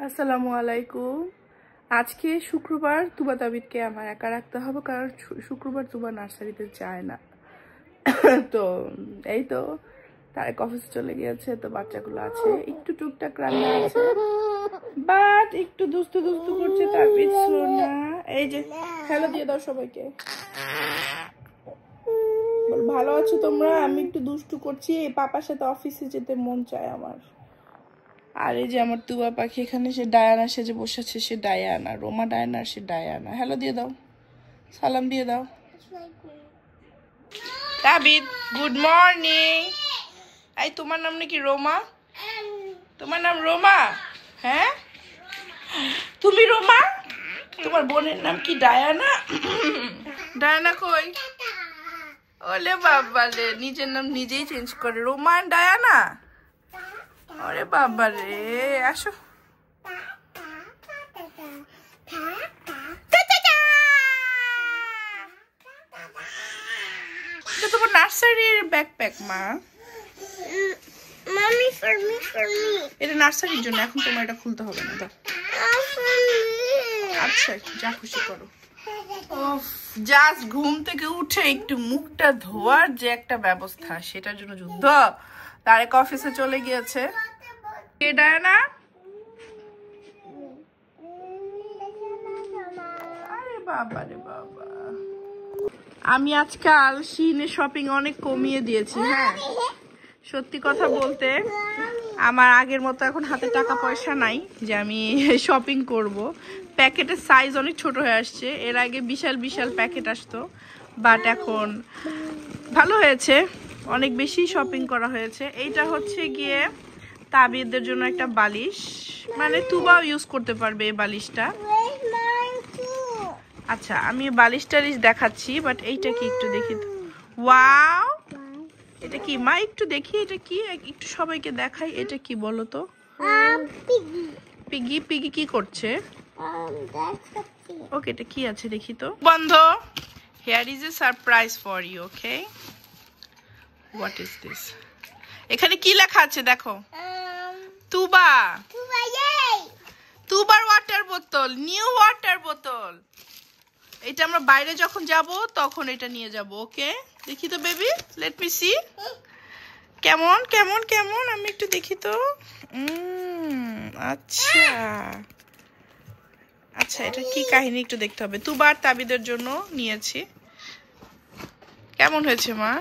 আসসালামু আলাইকুম। আজকে শুক্রবার তুবা তাবিদকে আমার একা রাখতে হবে, কারণ শুক্রবার তুবা নার্সারিতে যায় না। তো এই তো তারেক অফিসে চলে গিয়েছে, তো বাচ্চাগুলো আছে, একটু টুকটাক রান্না আছে, বাট একটু দুস্তু দুস্তু করছে তাবিদ সোনা। এই যে হ্যালো দিয়ে দাও সবাইকে, ভালো আছো তোমরা? আমি একটু দুষ্টু করছি, পাপার সাথে অফিসে যেতে মন চায় আমার। আর এই যে আমার তুবা পাখি এখানে, সে ডায়ানা সেজে বসেছে, সে ডায়ানা, রোমা ডায়ানা, সে ডায়ানা। হ্যালো দিয়ে দাও, সালাম দিয়ে দাও। তাবিদ গুড মর্নিং। এই তোমার নাম নাকি রোমা? তোমার নাম রোমা? হ্যাঁ তুমি রোমা? তোমার বোনের নাম কি ডায়ানা? ডায়ানা কই? ওলে বাবা রে, নিজের নাম নিজেই চেঞ্জ করে, রোমা ডায়ানা। আরে বাবা রে, আসো। তোমার নার্সারির ব্যাকপ্যাক মা। Mommy, for me. এটা নার্সারির জন্য, এখন তোমার এটা খুলতে হবে না। আচ্ছা যা খুশি করো। জাস্ট ঘুম থেকে উঠে একটু মুখটা ধোয়ার যে একটা ব্যবস্থা, সেটার জন্য যুদ্ধ। তারেক অফিসে চলে গিয়েছে। কে ডায়ানা? আরে বাবা রে বাবা, আমি আজকাল শিনে শপিং অনেক কমিয়ে দিয়েছি। হ্যাঁ সত্যি কথা বলতে, আমার আগের মতো এখন হাতে টাকা পয়সা নাই যে আমি শপিং করব। প্যাকেটের সাইজ অনেক ছোট হয়ে আসছে, এর আগে বিশাল বিশাল প্যাকেট আসতো, বাট এখন ভালো হয়েছে, অনেক বেশি শপিং করা হয়েছে। এইটা হচ্ছে গিয়ে তাবিদের জন্য একটা বালিশ, মানে তুবাও ইউজ করতে পারবে এই বালিশটা। আচ্ছা আমি বালিশ টালিশ দেখাচ্ছি, বাট এইটা কি একটু দেখি তো। ওয়াও, এটা কি মা? একটু দেখি এটা কি, একটু সবাইকে দেখাই। এটা কি বলো তো? পিগি। পিগি কি করছে? ওকে, এটা কি আছে দেখি তো। বন্ধ। Here is a surprise for you. Okay, what is this? এখানে কি লেখা আছে দেখো। তুবা। তুবার ওয়াটার বোতল, নিউ ওয়াটার বোতল। এটা আমরা বাইরে যখন যাব তখন এটা নিয়ে যাব। ওকে, দেখি তো বেবি, লেট মি সি। কেমন কেমন কেমন, আমি একটু দেখি তো। আচ্ছা আচ্ছা, এটা কি কাহিনী একটু দেখতে হবে। তুবার তাবিদের জন্য নিয়েছি। কেমন হয়েছে মা?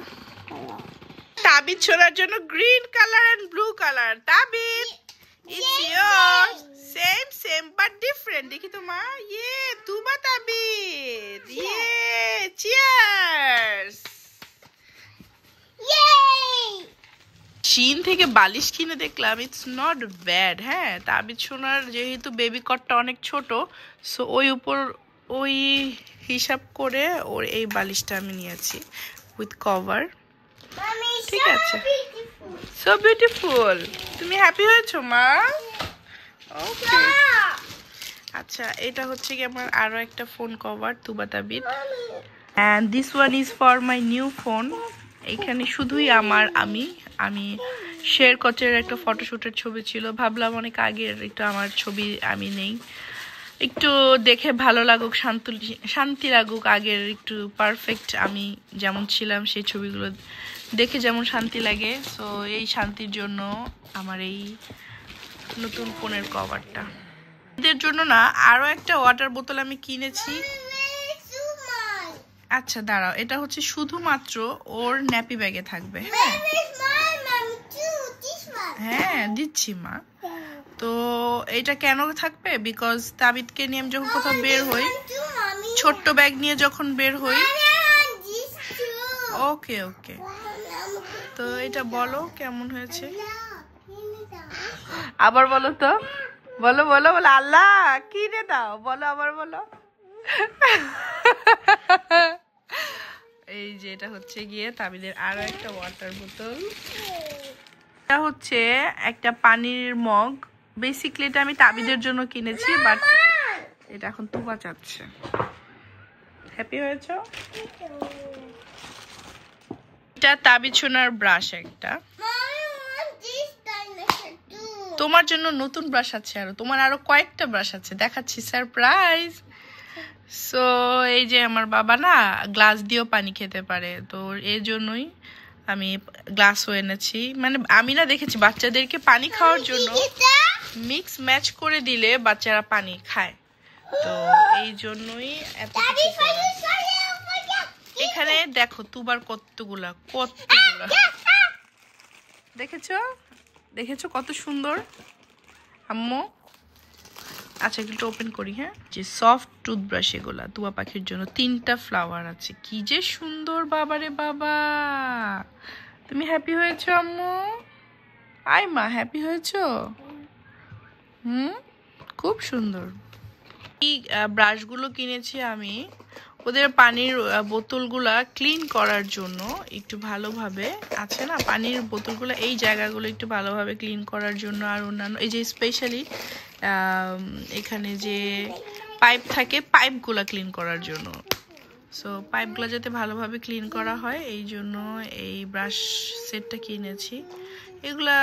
তাবিদ ছোড়ার জন্য green colour and blue colour. Tabid, it's yours, same same but different. দেখি তো মা। ইয়ে তুবা তাবিদ, ইয়ে চিয়ার্স। চীন থেকে বালিশ কিনে দেখলাম, ইটস নট ব্যাড। হ্যাঁ তাবিদ সোনার যেহেতু বেবি কটটা অনেক ছোট, সো ওই হিসাব করে ওর এই বালিশটা আমি নিয়েছি উইথ কভার। ঠিক আছে, সো বিউটিফুল। তুমি হ্যাপি হয়েছো মা? ওকে। আচ্ছা এটা হচ্ছে কি আমার আরো একটা phone cover, Tuba Tabid, and this one is for my new phone. এখানে শুধুই আমি শেয়ার কচের একটা ফটোশুটের ছবি ছিল, ভাবলাম অনেক আগের একটু আমার ছবি আমি নেই, একটু দেখে ভালো লাগুক, শান্তি লাগুক, আগের একটু পারফেক্ট আমি যেমন ছিলাম সেই ছবিগুলো দেখে যেমন শান্তি লাগে। সো এই শান্তির জন্য আমার এই নতুন ফোনের কভারটা। এদের জন্য না আরো একটা ওয়াটার বোতল আমি কিনেছি। আচ্ছা দাঁড়াও, এটা হচ্ছে শুধুমাত্র ওর ন্যাপি ব্যাগে থাকবে। হ্যাঁ দিচ্ছি মা। তো এটা কেন থাকবে? বিকজ তাবিদকে নিয়ে আমি যখন কোথাও বের হই, ছোট্ট ব্যাগ নিয়ে যখন বের হই। ওকে ওকে, তো এটা বলো কেমন হয়েছে, আবার বলো তো। বলো বলো বলো, আল্লাহ কিনে দাও, বলো আবার বলো। এই যে এটা হচ্ছে গিয়ে তাবিদের আরো একটা ওয়াটার বোতল। এটা হচ্ছে একটা পানির মগ। বেসিক্যালি এটা আমি তাবিদের জন্য কিনেছি, বাট এটা এখন তুবা চাচ্ছে। হ্যাপি হয়েছো? এটা তাবিদ সোনার ব্রাশ একটা। তোমার জন্য নতুন ব্রাশ আছে, তোমার আরো কয়েকটা ব্রাশ আছে, দেখাচ্ছি সারপ্রাইজ। সো এই যে আমার বাবা না গ্লাস দিয়েও পানি খেতে পারে, তো এর জন্যই আমি গ্লাসও এনেছি। মানে আমি না দেখেছি বাচ্চাদেরকে পানি খাওয়ার জন্য মিক্স ম্যাচ করে দিলে বাচ্চারা পানি খায়, তো এই জন্যই এত কিছু করা। এখানে দেখো তুবার কতগুলা দেখেছো দেখেছো কত সুন্দর আম্মু। আচ্ছা একটু ওপেন করি। হ্যাঁ, যে সফট টুথব্রাশ এগুলা তুয়া পাখির জন্য 3টা ফ্লাওয়ার আছে, কি যে সুন্দর বাবারে বাবা। তুমি হ্যাপি হয়েছো আম্মু? আয় মা, হ্যাপি হয়েছো? খুব সুন্দর। এই ব্রাশগুলো কিনেছি আমি ওদের পানির বোতলগুলা ক্লিন করার জন্য, একটু ভালোভাবে আছে না পানির বোতলগুলো, এই জায়গাগুলো একটু ভালোভাবে ক্লিন করার জন্য, আর অন্যান্য এই যে স্পেশালি এখানে যে পাইপ থাকে পাইপগুলা ক্লিন করার জন্য। সো পাইপগুলো যাতে ভালোভাবে ক্লিন করা হয় এই জন্য এই ব্রাশ সেটটা কিনেছি। এগুলা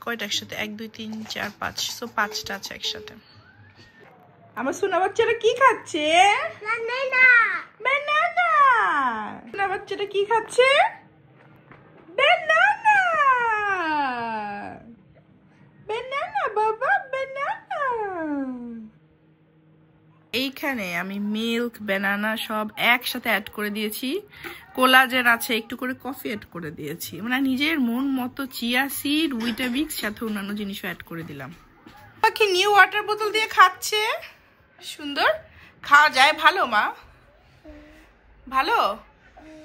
কয়টা একসাথে? 1 2 3 4 5, সো 5টা আছে একসাথে। আমার সোনা বাচ্চারা কি খাচ্ছে? বানানা। বানানা। সোনা বাচ্চারা কি খাচ্ছে? বানানা। বানানা বাবা, বানানা। এইখানে আমি মিল্ক বানানা সব একসাথে অ্যাড করে দিয়েছি, কোলাজেন আছে, একটু করে কফি অ্যাড করে দিয়েছি, মানে নিজের মন মতো চিয়া সিড, উইটামিক্স সাথে অন্যান্য জিনিসও অ্যাড করে দিলাম। পাখি নিউ ওয়াটার বোতল দিয়ে খাচ্ছে, সুন্দর খাওয়া যায়। ভালো মা, ভালো।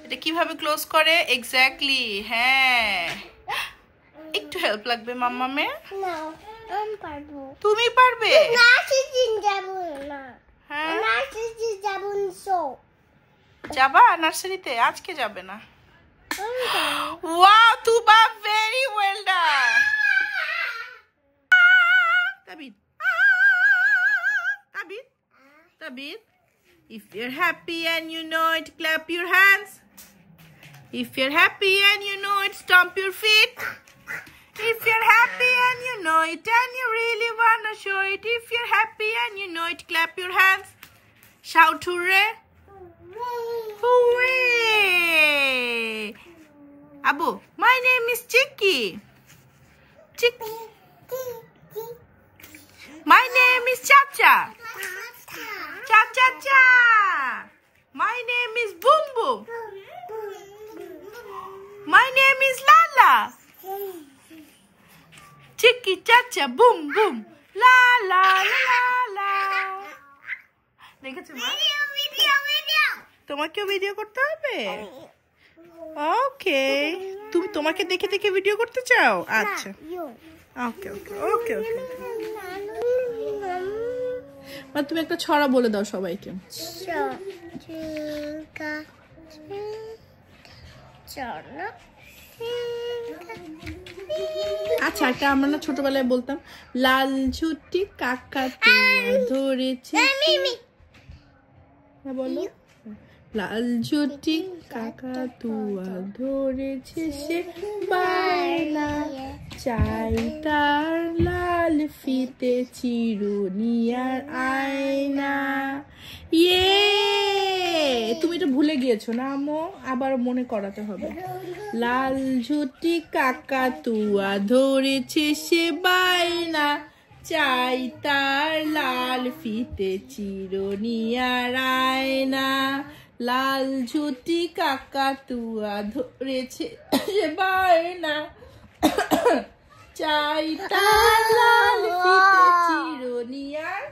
এটা কিভাবে ক্লোজ করে এক্স্যাক্টলি? হ্যাঁ, একটু হেল্প লাগবে মাম্মামে। তুমি পারবে? যাবা নার্সারিতে? আজকে যাবে না? Wow Tuba, very well done. তাবিদ, তাবিদ, তাবিদ, if you're happy and you know it, clap your hands. If you're happy and you know it, stomp your feet. If you're happy and you know it and you really wanna show it, if you're happy and you know it, clap your hands. Shout hooray. Hooray. Abu, my name is Chicky. Chicky. My name is Chacha. Cha-cha-cha. My name is Boom Boom. My name is Lala. Chicky, Chacha, Boom Boom. La la la la. দেখেছো মা? তোমাকেও video করতে হবে? ওকে, তুমি তোমাকে দেখে দেখে video করতে চাও? আচ্ছা, ওকে ওকে ওকে ওকে। মা তুমি একটা ছড়া বলে দাও সবাইকে। আচ্ছা, একটা আমরা না ছোটবেলায় বলতাম, লাল ঝুটি কাকাতুয়া ধরেছে। হ্যাঁ বলো। লাল ঝুটি কাকাতুয়া ধরেছে সে বায়না, চাই তার লাল ফিতে চিরুনি আর আয়না। ইয়ে, তুমি এটা ভুলে গিয়েছো না আম্মু? আবার মনে করাতে হবে। লাল ঝুটি কাকাতুয়া ধরেছে সে বায়না, চাই তার লাল ফিতে চিরুনি আর আয়না। লাল ঝুটি কাকাতুয়া ধরেছে সে বায়না, চাই তার লাল ফিতে চিরুনি আর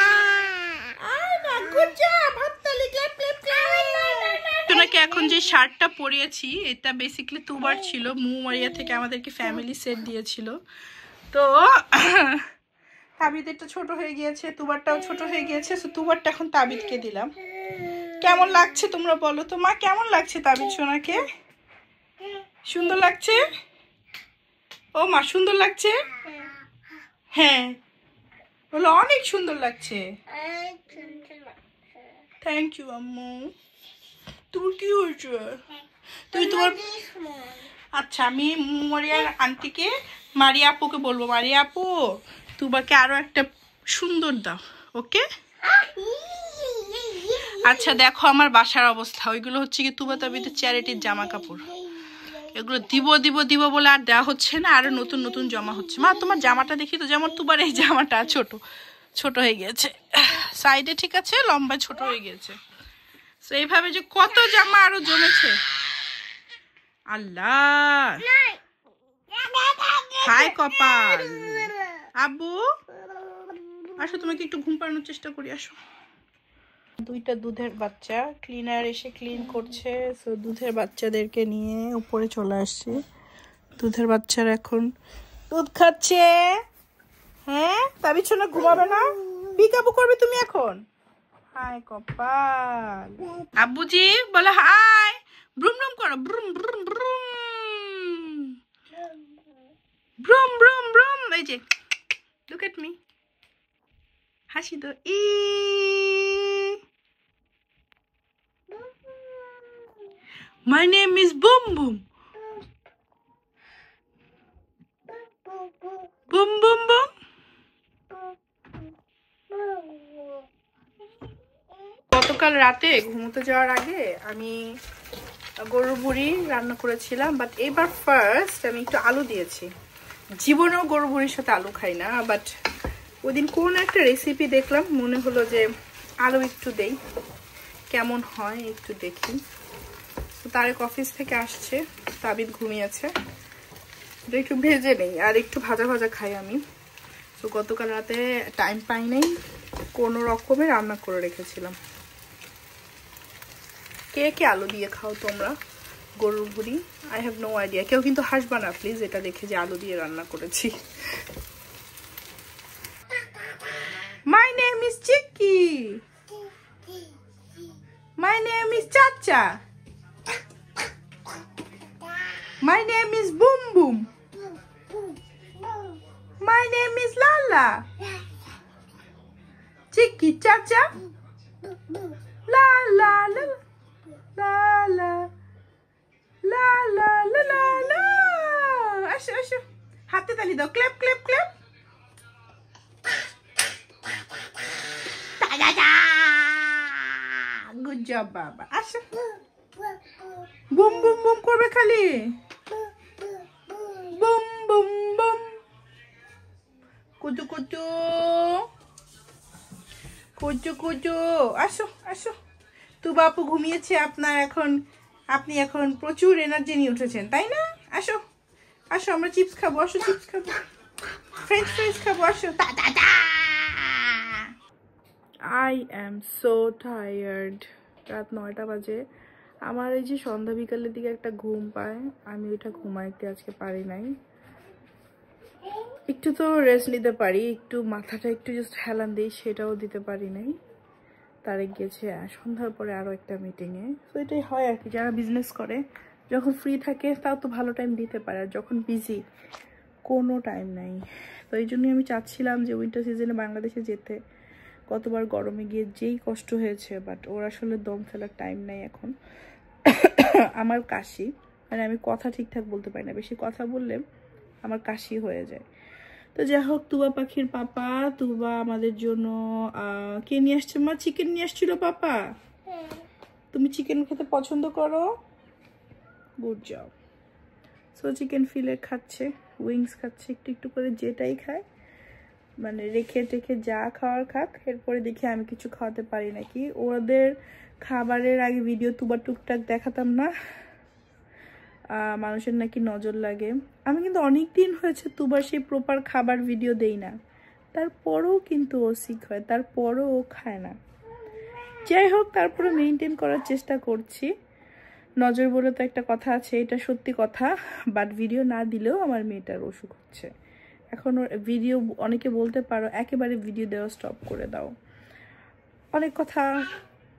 আয়না। গুড জব, হাততালি, ক্ল্যাপ ক্ল্যাপ ক্ল্যাপ। তোমাকে এখন যে শার্টটা পরিয়েছি এটা বেসিক্যালি তুবার ছিল, মুমারিয়া থেকে আমাদেরকে ফ্যামিলি সেট দিয়েছিল। তো তাবিদটা ছোট হয়ে গিয়েছে, তুবারটাও ছোট হয়ে গিয়েছে, তো তুবারটা এখন তাবিদকে দিলাম। কেমন লাগছে তোমরা বলো তো? মা কেমন লাগছে তাবিদ সোনাকে? সুন্দর লাগছে? ও মা সুন্দর লাগছে? হ্যাঁ বলো, অনেক সুন্দর লাগছে। থ্যাংক ইউ আম্মু। তোমার কি হয়েছে? তুমি তোমার আচ্ছা আমি মরিয়ার আন্টিকে মারিয়া আপুকে বলবো, মারিয়া আপু তুবাকে আরো একটা সুন্দর দাও, ওকে? আচ্ছা দেখো আমার বাসার অবস্থা, ওইগুলো হচ্ছে কি তুবা তাবিদের চ্যারিটির জামা কাপড়, এগুলো দিব দিব দিব বলে আর দেওয়া হচ্ছে না, আরো নতুন নতুন জমা হচ্ছে। মা তোমার জামাটা দেখি তো, যেমন তোমার এই জামাটা ছোট ছোট হয়ে গেছে, সাইডে ঠিক আছে, লম্বা ছোট হয়ে গেছে। তো এইভাবে যে কত জামা আরো জমেছে, আল্লাহ হাই কপাল। আব্বু আসো, তোমাকে একটু ঘুম পাড়ানোর চেষ্টা করি, আসো। দুইটা দুধের বাচ্চা, ক্লিনার এসে ক্লিন করছে, সো দুধের বাচ্চাদেরকে নিয়ে উপরে চলে আসছে। দুধের বাচ্চারা এখন দুধ খাচ্ছে। হ্যাঁ তাবি ছোনা ঘুমাবে না, পিকাবু করবে তুমি এখন। হাই কপাল। আব্বুজি বলো হাই, ব্রুম ব্রুম করো, ব্রুম ব্রুম ব্রুম ব্রুম ব্রুম ব্রুম। এই যে লুক এট মি, হাসি তো। ই My name is Boom Boom. Boom Boom Boom. গতকাল রাতে ঘুমোতে যাওয়ার আগে আমি গরুর ভুড়ি রান্না করেছিলাম, বাট এবার ফার্স্ট আমি একটু আলু দিয়েছি। জীবনেও গরুর ভুড়ির সাথে আলু খাই না, বাট ওইদিন কোন একটা রেসিপি দেখলাম, মনে হলো যে আলু একটু দেই, কেমন হয় একটু দেখি। তারেক অফিস থেকে আসছে, তাবিদ ঘুমিয়েছে, একটু ভেজে নেই আর একটু ভাজা ভাজা খাই আমি। তো গতকাল রাতে টাইম পাই নাই, কোনো রকমে রান্না করে রেখেছিলাম। কে কে আলু দিয়ে খাও তোমরা গরুর ভুড়ি? I have no idea. কেউ কিন্তু হাসবা না প্লিজ এটা দেখে যে আলু দিয়ে রান্না করেছি। My name is chikki, my name is চাচা, my name is Boom Boom, my name is Lala, Chicky Chacha, la la la la la la la la la la. আসো আসো, হাতে তালি দাও, clap clap clap. Good job বাবা, আসো। Boom boom boom করবে খালি, বুম বুম বুম, কুচু কুচু কুচু কুচু। আসো আসো, তু বাপু ঘুমিয়েছে, আপনি এখন প্রচুর এনার্জি নিয়ে উঠেছেন তাই না? আসো আসো, আমরা চিপস খাবো, আসো চিপস খাবো, ফ্রেঞ্চ ফ্রাইজ খাবো, আসো। I am so tired. রাত 9টা বাজে। আমার এই যে সন্ধ্যা বিকালের দিকে একটা ঘুম পায়, আমি ওইটা ঘুমাইতে আজকে পারি নাই। একটু তো রেস্ট নিতে পারি, একটু মাথাটা একটু জাস্ট হেলান দিই, সেটাও দিতে পারি নাই। তারে গেছে সন্ধ্যার পরে আরও একটা মিটিংয়ে। তো এটাই হয় আর কি, যারা বিজনেস করে যখন ফ্রি থাকে তাও তো ভালো টাইম দিতে পারে, আর যখন বিজি কোনো টাইম নাই। তো এই জন্যই আমি চাচ্ছিলাম যে উইন্টার সিজনে বাংলাদেশে যেতে, কতবার গরমে গিয়ে যেই কষ্ট হয়েছে, বাট ওর আসলে দম ফেলার টাইম নাই এখন। আমার কাশি, মানে আমি কথা ঠিকঠাক বলতে পারি না, বেশি কথা বললে আমার কাশি হয়ে যায়। তো যাই হোক, তুবা পাখির পাপা, তুবা আমাদের জন্য কে নিয়ে আসছে মা? চিকেন নিয়ে আসছিল পাপা। তুমি চিকেন খেতে পছন্দ করো, গুড জব। সো চিকেন ফিলে খাচ্ছে, উইংস খাচ্ছে, একটু একটু করে যেটাই খায়, মানে রেখে টেখে যা খাওয়ার খাক। এরপরে দেখি আমি কিছু খাওয়াতে পারি নাকি। ওদের খাবারের আগে ভিডিও তুবা টুকটাক দেখাতাম না, মানুষের নাকি নজর লাগে। আমি কিন্তু অনেক দিন হয়েছে তুবার সেই প্রপার খাবার ভিডিও দেই না, তারপরেও কিন্তু ও সিক হয়, তারপরেও ও খায় না। যাই হোক, তারপরে মেনটেন করার চেষ্টা করছি। নজর বলে তো একটা কথা আছে, এটা সত্যি কথা, বাট ভিডিও না দিলেও আমার মেয়েটার অসুখ হচ্ছে। এখন ওর ভিডিও, অনেকে বলতে পারো একেবারে ভিডিও দেওয়া স্টপ করে দাও, অনেক কথা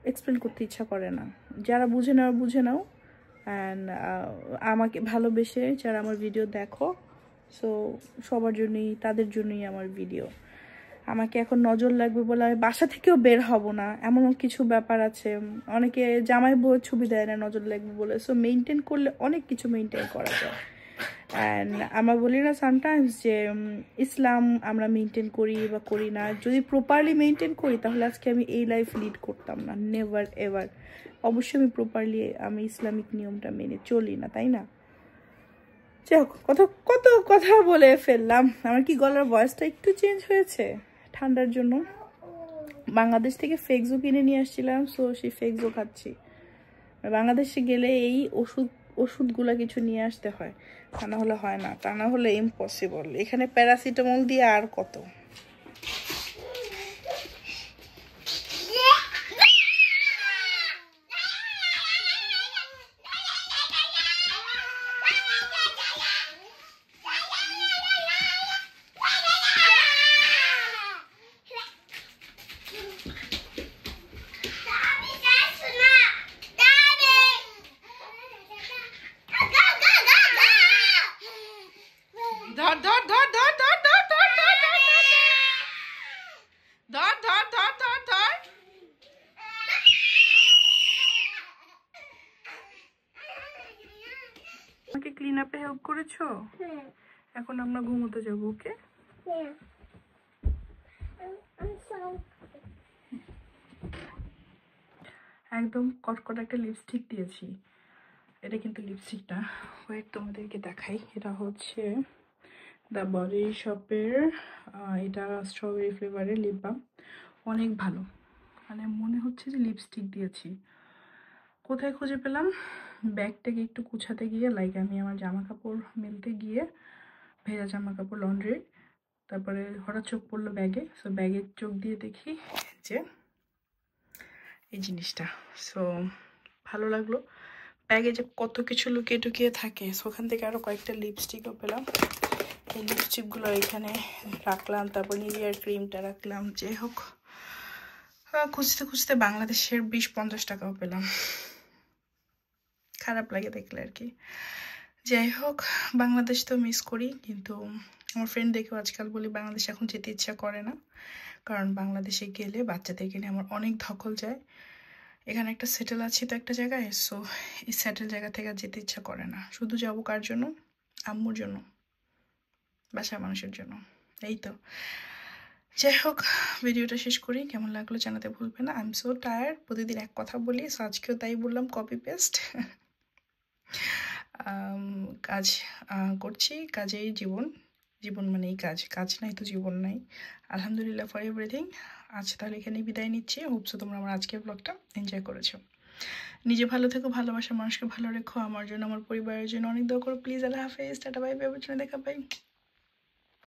এক্সপ্লেন করতে ইচ্ছা করে না। যারা বুঝে নাও বুঝে নাও, অ্যান্ড আমাকে ভালোবেসে যারা আমার ভিডিও দেখো, সো সবার জন্যই, তাদের জন্যই আমার ভিডিও। আমাকে এখন নজর লাগবে বলে আমি বাসা থেকেও বের হব না, এমনও কিছু ব্যাপার আছে। অনেকে জামাই বউয়ের ছবি দেয় না নজর লাগবে বলে। সো মেনটেন করলে অনেক কিছু মেনটেন করা যায়। অ্যান্ড আমরা বলি না সামটাইমস যে ইসলাম আমরা মেনটেন করি বা করি না, যদি প্রপারলি মেনটেন করি তাহলে আজকে আমি এই লাইফ লিড করতাম না, নেভার এভার। অবশ্যই আমি প্রপারলি আমি ইসলামিক নিয়মটা মেনে চলি না, তাই না? যাই হোক, কত কত কথা বলে ফেললাম। আমার কি গলার ভয়েসটা একটু চেঞ্জ হয়েছে ঠান্ডার জন্য। বাংলাদেশ থেকে ফেক্সো কিনে নিয়ে আসছিলাম, সো সেই ফেক্সো খাচ্ছি। বাংলাদেশে গেলে এই ওষুধগুলো কিছু নিয়ে আসতে হয়, তা না হলে হয় না, তা না হলে ইম্পসিবল। এখানে প্যারাসিটামল দিয়ে আর কত। আমাকে ক্লিন আপে হেল্প করেছো? এখন আমরা ঘুমোতে যাবো, ওকে? একদম কটকট একটা লিপস্টিক দিয়েছি। এটা কিন্তু লিপস্টিকটা, ওয়েট তোমাদেরকে দেখাই। এটা হচ্ছে দ্য বডি শপের, এটা স্ট্রবেরি ফ্লেভারের লিপ বাম। অনেক ভালো, মানে মনে হচ্ছে যে লিপস্টিক দিয়েছি। কোথায় খুঁজে পেলাম? ব্যাগটাকে একটু গুছাতে গিয়ে, লাইক আমি আমার জামা কাপড় মেলতে গিয়ে, ভেজা জামা কাপড় লন্ড্রি, তারপরে হঠাৎ চোখ পড়লো ব্যাগে। সো ব্যাগের চোখ দিয়ে দেখি যে এই জিনিসটা। সো ভালো লাগলো। ব্যাগে যে কত কিছু লুকিয়ে টুকিয়ে থাকে। সো ওখান থেকে আরও কয়েকটা লিপস্টিকও পেলাম। এই লিপস্টিকগুলো এখানে রাখলাম, তারপর নিভিয়ার ক্রিমটা রাখলাম। যাই হোক, খুঁজতে খুঁজতে বাংলাদেশের 20-50 টাকাও পেলাম। খারাপ লাগে দেখলে আর কি। যাই হোক, বাংলাদেশ তো মিস করি, কিন্তু আমার ফ্রেন্ড দেখেও আজকাল বলি বাংলাদেশ এখন যেতে ইচ্ছা করে না, কারণ বাংলাদেশে গেলে বাচ্চাদেরকে নিয়ে আমার অনেক ধকল যায়। এখানে একটা সেটেল আছি তো একটা জায়গায়, সো এই সেটেল জায়গা থেকে যেতে ইচ্ছা করে না। শুধু যাবো কার জন্য? আম্মুর জন্য, বাসার মানুষের জন্য। এই তো। যাই হোক, ভিডিওটা শেষ করি। কেমন লাগলো জানাতে ভুলবে না। আই এম সো টায়ার্ড, প্রতিদিন এক কথা বলি, সো আজকেও তাই বললাম, কপি পেস্ট। কাজ করছি, কাজেই জীবন, জীবন মানেই কাজ, কাজ নাই তো জীবন নাই। আলহামদুলিল্লাহ ফর এভরিথিং। আজ তাহলে এখানেই বিদায় নিচ্ছি। হোপসো তোমরা আমার আজকের ব্লগটা এনজয় করেছো। নিজে ভালো থেকো, ভালোবাসার মানুষকে ভালো রেখো। আমার জন্য, আমার পরিবারের জন্য অনেক দোয়া করো প্লিজ। আল্লাহ হাফেজ, টাটা, বাই বাই, দেখা পাই।